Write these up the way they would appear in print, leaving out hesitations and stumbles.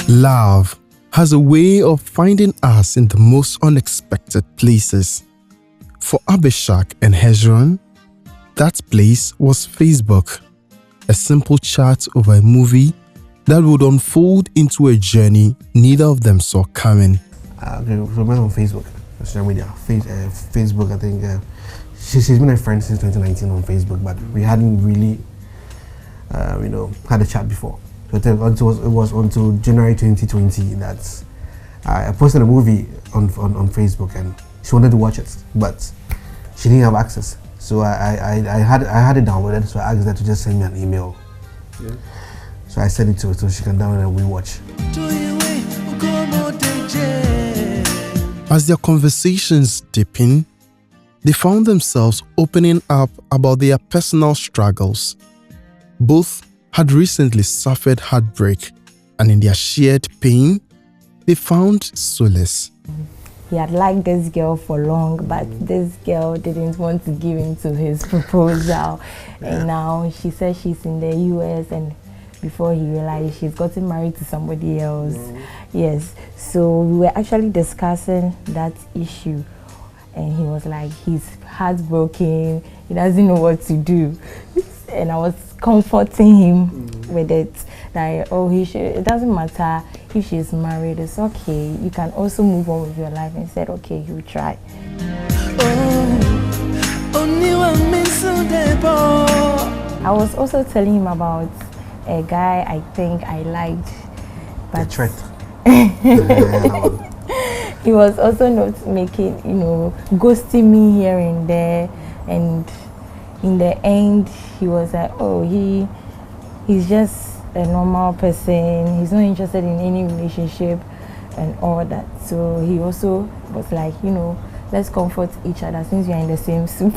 Love has a way of finding us in the most unexpected places. For Abishag and Hezron, that place was Facebook, a simple chat over a movie that would unfold into a journey neither of them saw coming. We met on Facebook, social media. Facebook, I think she's been a friend since 2019 on Facebook, but we hadn't really, had a chat before. So it was until January 2020 that I posted a movie on Facebook, and she wanted to watch it, but she didn't have access. So I had it downloaded, so I asked her to just send me an email. Yeah. So I sent it to her so she can download and we watch. As their conversations deepened, they found themselves opening up about their personal struggles. Both had recently suffered heartbreak, and in their shared pain, they found solace. He had liked this girl for long, but this girl didn't want to give in to his proposal. And now she says she's in the US, and before he realized she's gotten married to somebody else. Yes, so we were actually discussing that issue, and he was like, he's heartbroken, he doesn't know what to do. And I was comforting him with it, that it doesn't matter if she's married, it's okay, you can also move on with your life. And he said, okay, he'll try. I was also telling him about a guy I think I liked, but he was also not making, ghosting me here and there, and in the end he was like, he's just a normal person, he's not interested in any relationship and all that. So he also was like, let's comfort each other since we are in the same soup.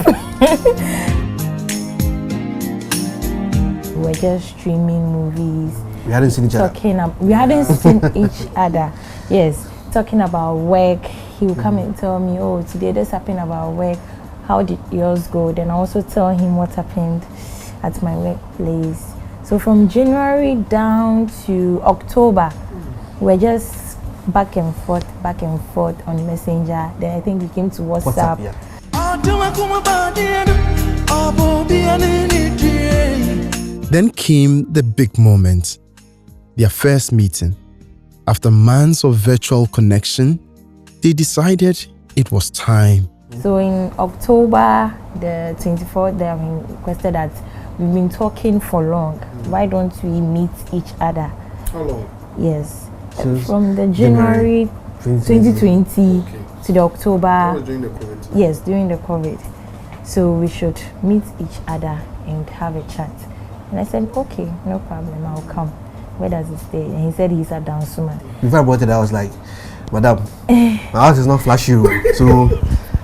We were just streaming movies. We hadn't seen each other. We hadn't seen each other. Yes, talking about work. He would come and tell me, today this happened about work. How did yours go? Then I also tell him what happened at my workplace. So from January down to October, we're just back and forth on Messenger. Then I think we came to WhatsApp. Yeah. Then came the big moment, their first meeting. After months of virtual connection, they decided it was time. So in October the 24th, they have requested that we've been talking for long. Why don't we meet each other? How long? Yes. From the January 2020 to the October. During the COVID. Yes, during the COVID. So we should meet each other and have a chat. And I said, okay, no problem, I'll come. Where does he stay? And he said he's at Dansuma. Before I bought it, I was like, Madam, my house is not flashy. So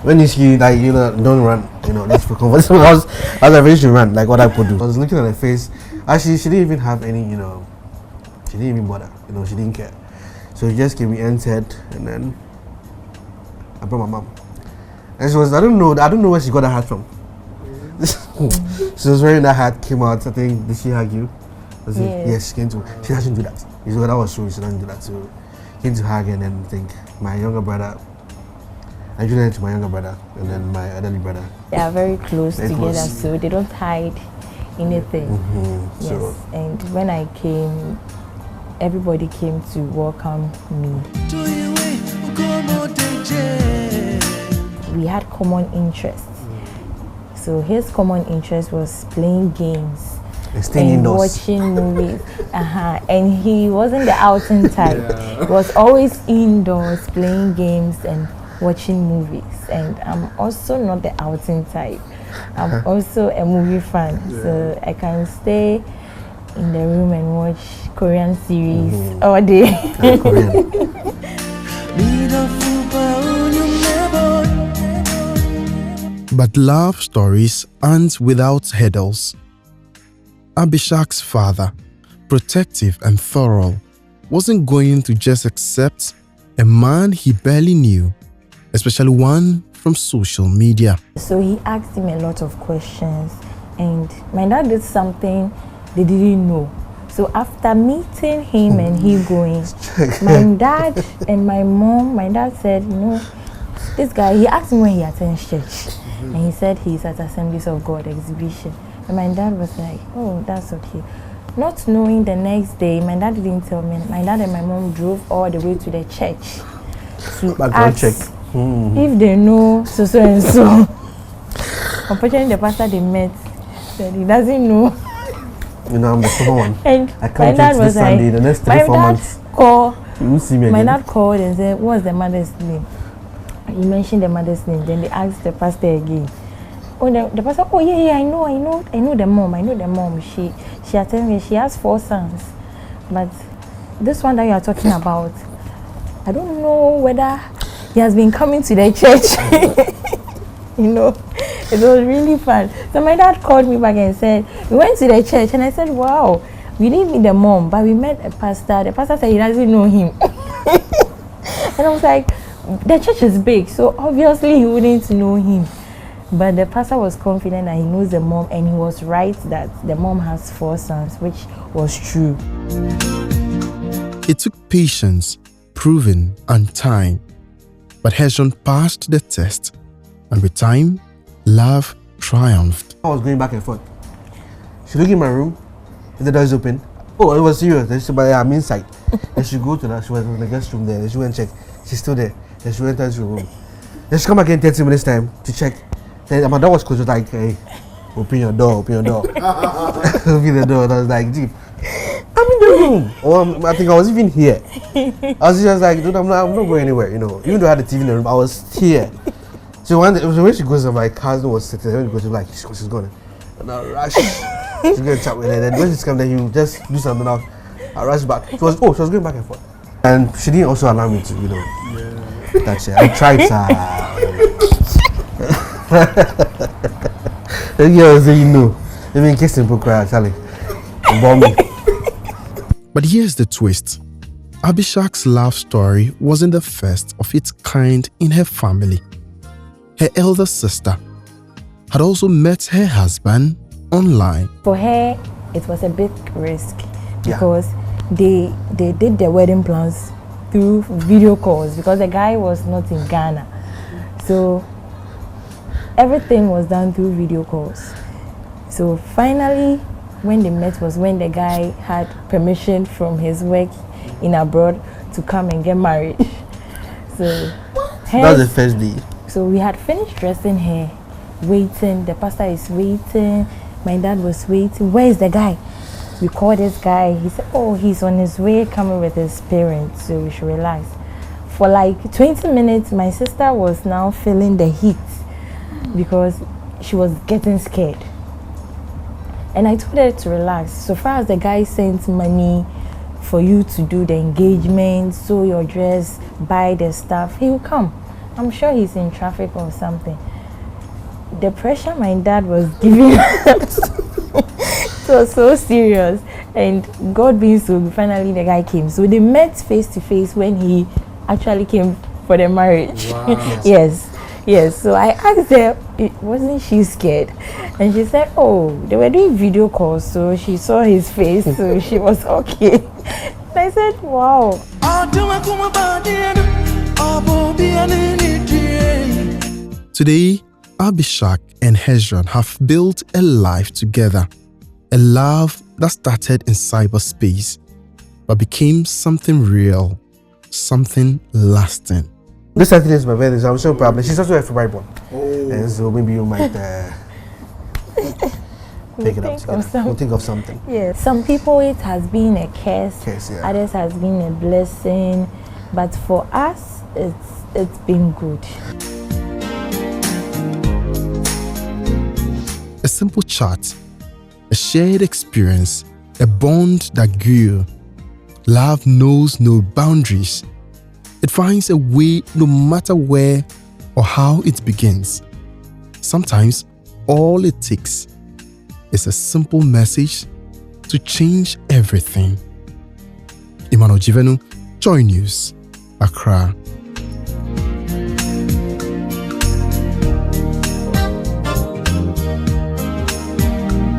when you see that, don't run, let's for comfort. I was ready to run, like what I could do. I was looking at her face. Actually, she didn't even have any, she didn't even bother, she didn't care. So she just came, we entered, and then I brought my mom. And she was, I don't know where she got that hat from. She was wearing that hat, came out, I think, did she hug you? Yes, she came to, she doesn't do that. That was true, she doesn't do that. So came to hug, and then I think my younger brother, I introduced her to my younger brother, and then my elderly brother. They are very close together, so they don't hide anything. Yes, so. And when I came, everybody came to welcome me. We had common interests. So his common interest was playing games and watching movies. And he wasn't the outing type. He was always indoors playing games and watching movies. And I'm also not the outing type. I'm also a movie fan. So I can stay in the room and watch Korean series all day. But love stories aren't without hurdles. Abishag's father, protective and thorough, wasn't going to just accept a man he barely knew, especially one from social media. So he asked him a lot of questions, and my dad did something they didn't know. So after meeting him and he going, my dad and my dad said, you know, this guy, he asked me when he attends church. And he said he's at Assemblies of God exhibition. And my dad was like, oh, that's okay. Not knowing the next day, my dad didn't tell me. My dad and my mom drove all the way to the church to ask if they know so and so. Unfortunately, the pastor they met said he doesn't know. You know, I'm the stubborn one. And I can't wait this Sunday, the next 3-4 months. You will see me again. My dad called and said, what's the mother's name? He mentioned the mother's name. Then they asked the pastor again. Oh, the pastor, oh yeah, I know the mom. She attended me. She has 4 sons. But this one that you are talking about, I don't know whether he has been coming to the church. You know, it was really fun. So my dad called me back and said, we went to the church, and I said, wow, we didn't meet the mom, but we met a pastor. The pastor said he doesn't know him. And I was like, the church is big, so obviously he wouldn't know him. But the pastor was confident that he knows the mom, and he was right that the mom has 4 sons, which was true. It took patience, proving, and time, but Hezron passed the test. And with time, love triumphed. I was going back and forth. She looked in my room, and the door is open. Oh, it was serious. Then she said, but I'm inside. Then she go to that. She was in the guest room there. Then she went and check. She's still there. Then she went into the room. Then she come again 30 minutes time to check. Then my door was closed. She was like, hey, open your door. Open the door. And I was like, Jeep, I'm in the room. Oh, I think I was even here. I was just like, dude, I'm not going anywhere. You know, even though I had the TV in the room, I was here. So when she goes, my cousin was sitting there. When she goes, like, she's gone. And I rush. She's going to chat with her. Then when she's come there, you just do something else. I rush back. She was going back and forth. And she didn't also allow me to, you know, touch her. I tried, The girl say, you know, even kissing people cry, Charlie. Me. But here's the twist. Abishag's love story wasn't the first of its kind in her family. Her elder sister had also met her husband online. For her, it was a big risk because they did their wedding plans through video calls because the guy was not in Ghana. So everything was done through video calls. So finally, when they met was when the guy had permission from his work in abroad to come and get married. So that was the first day. So we had finished dressing her, waiting. The pastor is waiting. My dad was waiting. Where is the guy? We called this guy. He said, oh, he's on his way coming with his parents, so we should relax. For like 20 minutes, my sister was now feeling the heat because she was getting scared. And I told her to relax. So far as the guy sent money for you to do the engagement, sew your dress, buy the stuff, he will come. I'm sure he's in traffic or something. The pressure my dad was giving us it was so serious. And God being so good, finally the guy came. So they met face to face when he actually came for the marriage. Wow. Yes. So I asked her, wasn't she scared? And she said, oh, they were doing video calls, so she saw his face, so she was okay. And I said, wow. Today, Abishag and Hezron have built a life together, a love that started in cyberspace, but became something real, something lasting. This Saturday is my birthday, so I'm so proud. She's also a favorite one. Oh. And so maybe you might pick it up together. We'll think of something. Yes. Some people it has been a curse. Others has been a blessing. But for us, it's been good. A simple chat, a shared experience, a bond that grew. Love knows no boundaries. It finds a way no matter where or how it begins. Sometimes all it takes is a simple message to change everything. Emmanuel, Dzivenu, Joy News, Accra.